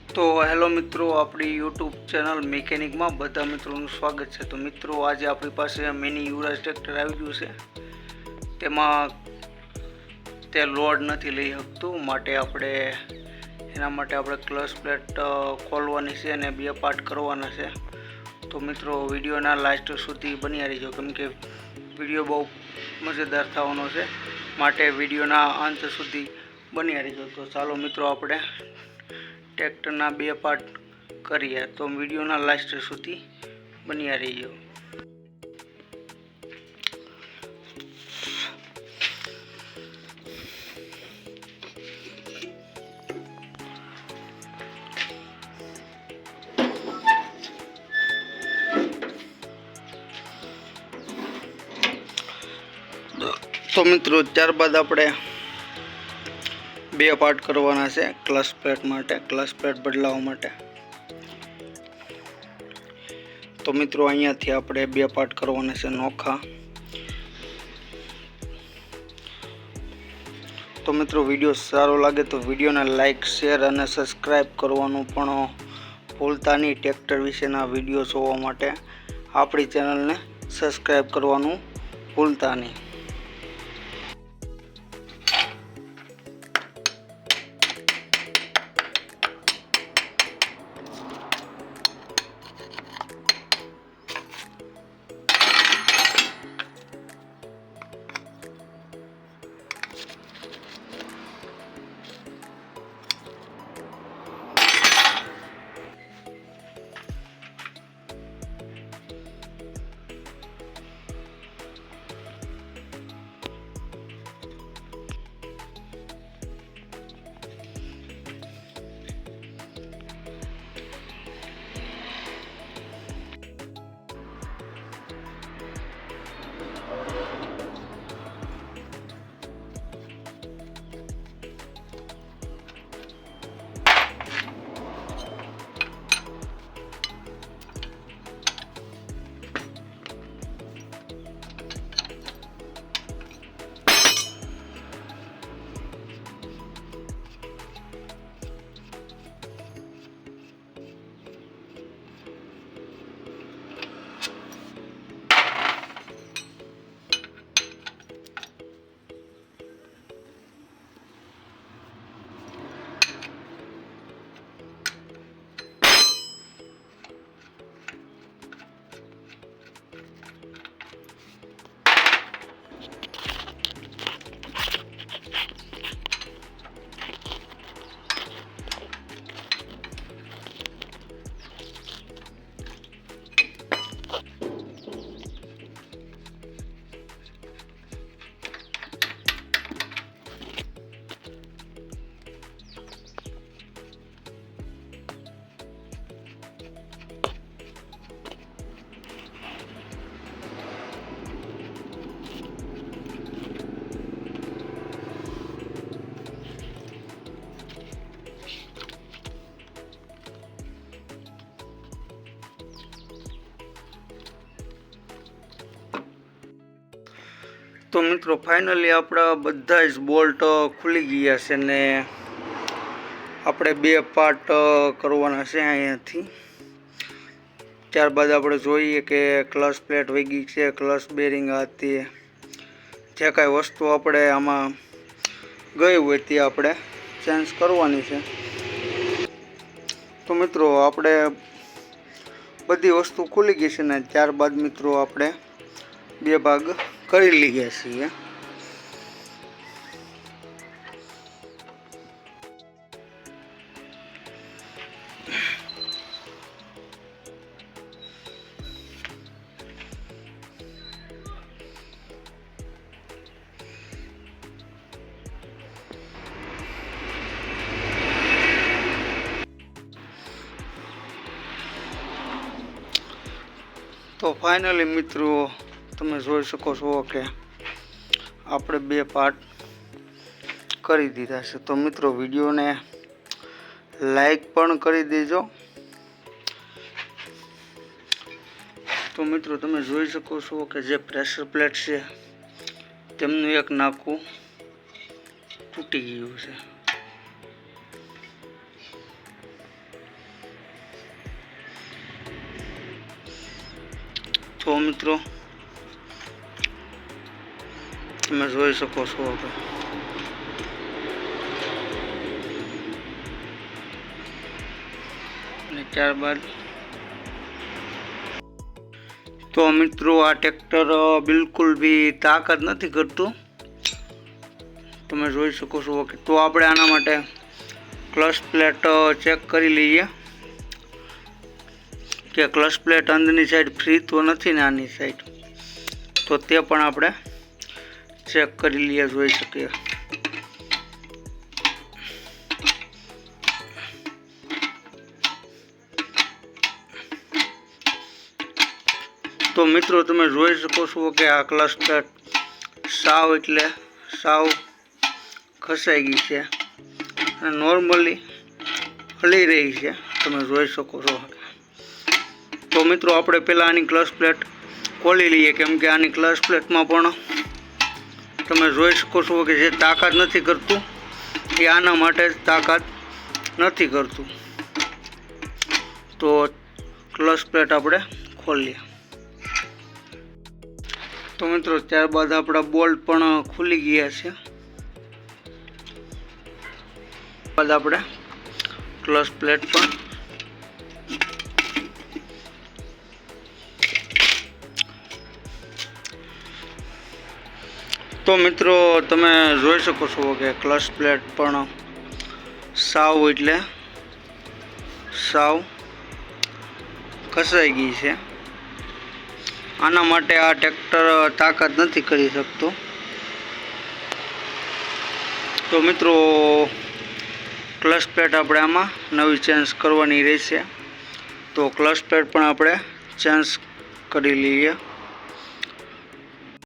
तो हेलो मित्रों, अपनी यूट्यूब चैनल मेकेनिक में बधा मित्रों स्वागत है। तो मित्रों, आज अपनी पास मिनी युवराज ट्रेक्टर आई गયું છે। તેમાં તે લોડ નથી લઈ શકતું, માટે આપણે એના માટે આપણે ક્લચ પ્લેટ ખોલવાની છે અને બે પાર્ટ કરવાના છે। તો મિત્રો, વિડીયોના લાસ્ટ સુધી બન્યા રહેજો, કેમ કે વિડીયો બહુ મજેદાર થવાનો છે, માટે વિડીયોના અંત સુધી બન્યા રહેજો। તો ચાલો મિત્રો, આપણે ટ્રેક્ટરના બે પાર્ટ કરીએ, તો વિડીયોના લાસ્ટ સુધી બન્યા રહેજો। तो मित्रों, ત્યારબાદ આપણે બે પાર્ટ કરવાના છે ક્લચ પ્લેટ માટે, ક્લચ પ્લેટ બદલાવવા માટે। તો મિત્રો, અહીંયાથી આપણે બે પાર્ટ કરવાના છે નોખા। તો મિત્રો, વિડીયો સારો લાગે તો વિડીયોને લાઈક, શેર અને સબસ્ક્રાઈબ કરવાનું પણ ભૂલતા નહીં। ટ્રેક્ટર વિશેના વિડીયો જોવા માટે આપણી ચેનલને સબસ્ક્રાઈબ કરવાનું ભૂલતા નહીં। तो मित्रों, फाइनली अपना बधा ज बोल्ट खुली गया है ने આપણે બે પાર્ટ કરવાના છે અહીંયાથી। ત્યારબાદ આપણે જોઈએ કે ક્લચ પ્લેટ વગી છે, ક્લચ બેરિંગ હતી, જે કાંઈ વસ્તુ આપણે આમાં ગઈ હોય તે આપણે ચેન્જ કરવાની છે। તો મિત્રો, આપણે બધી વસ્તુ ખુલી ગઈ છે ને ત્યારબાદ મિત્રો આપણે બે ભાગ કરી લઈએ છીએ। तो फाइनली मित्रों, તમે જોઈ શકો છો કે આપણે બે પાર્ટ કરી દીધા છે। તો મિત્રો, વિડીયોને લાઈક પણ કરી દેજો। તો મિત્રો, તમે જોઈ શકો છો કે જે પ્રેશર પ્લેટ છે તેમનું એક નાકું તૂટી ગયું છે। તો મિત્રો તમે જોઈ શકો છો હવે અને ત્યારબાદ તો મિત્રો આ ટ્રેક્ટર બિલકુલ બી તાકાત નથી કરતું, તમે જોઈ શકો છો કે તો આપણે આના માટે ક્લચ પ્લેટ ચેક કરી લઈએ કે ક્લચ પ્લેટ અંદરની સાઈડ ફ્રી તો નથી ને આની સાઈડ, તો તે પણ આપણે ચેક કરી લઈએ, જોઈ શકીએ. તો મિત્રો તમે જોઈ શકો છો કે આ ક્લચ પ્લેટ સાવ એટલે સાવ ખસાઈ ગઈ છે અને નોર્મલી હલી રહી છે, તમે જોઈ શકો છો. તો મિત્રો આપણે પહેલાં આની ક્લચ પ્લેટ ખોલી લઈએ, કેમ કે આની ક્લચ પ્લેટમાં પણ તમે જોઈ શકો છો કે જે તાકાત નથી કરતું એ આના માટે તાકાત નથી કરતું. તો ક્લચ પ્લેટ આપણે ખોલીએ. તો મિત્રો ત્યારબાદ આપણા બોલ્ટ પણ ખુલી ગયા છે. બાદ આપણે ક્લચ પ્લેટ પણ તો મિત્રો તમે જોઈ શકો છો કે ક્લચ પ્લેટ પણ સાવ એટલે સાવ ખસાઈ ગઈ છે. આના માટે આ ટ્રેક્ટર તાકાત નથી કરી શકતું. તો મિત્રો ક્લચ પ્લેટ આપણે આમાં નવી ચેન્જ કરવાની રહેશે, તો ક્લચ પ્લેટ પણ આપણે ચેન્જ કરી લઈએ.